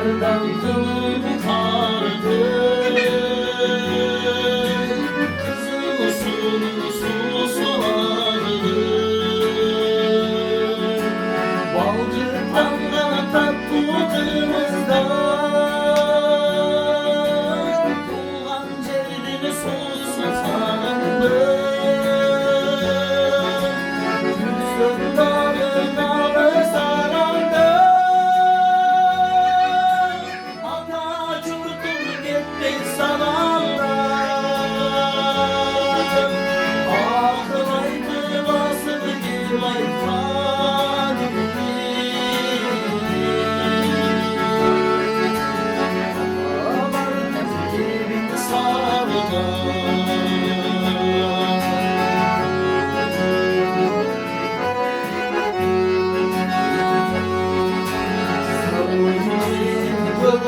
Dağlardan kılını kardı, kızıl sulu sulu sulardı. Balcıktan da tatlıdığımızdan tuğlan cildini soğusun sarıldı. Yüzün dalı dalı sarıldı. Atatürk'ün gitti sananlar. Aklaydı basıp girmeyi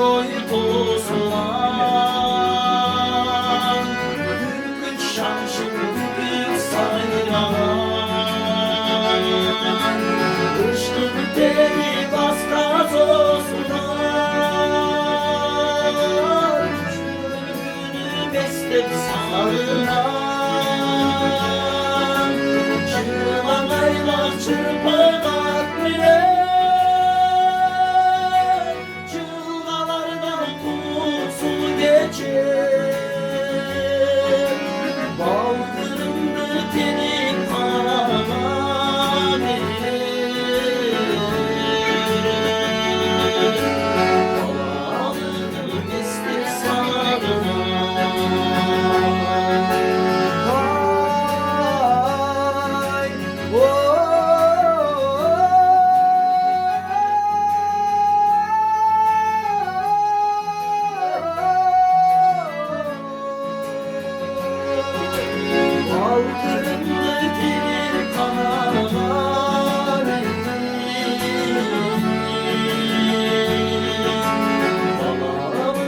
Oy tozulan Türk'ün şanşın büyük sayılan Işkın deli baskaz olsunlar Çürünü beslep sağlınan Çırmanayla çırpınak bile Baldırımdı tenin kanı Balalım istir sanarına Hay Baldırımdı tenin kanı Balalım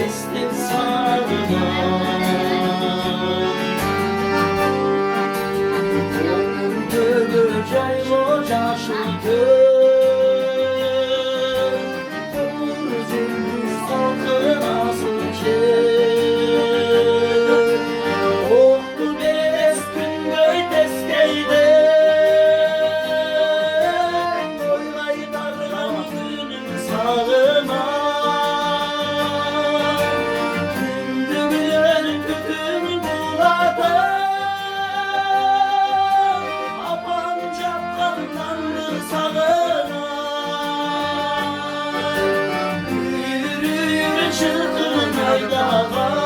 istir sanarına Göreceğim o caşıdı Olur Cengiz halkı nasıl ki Oktu beres güngöy teskeyde Oylay darlam günün sağına Gündüler bütün buladı Sağına Yürü yürü çılgın aydağa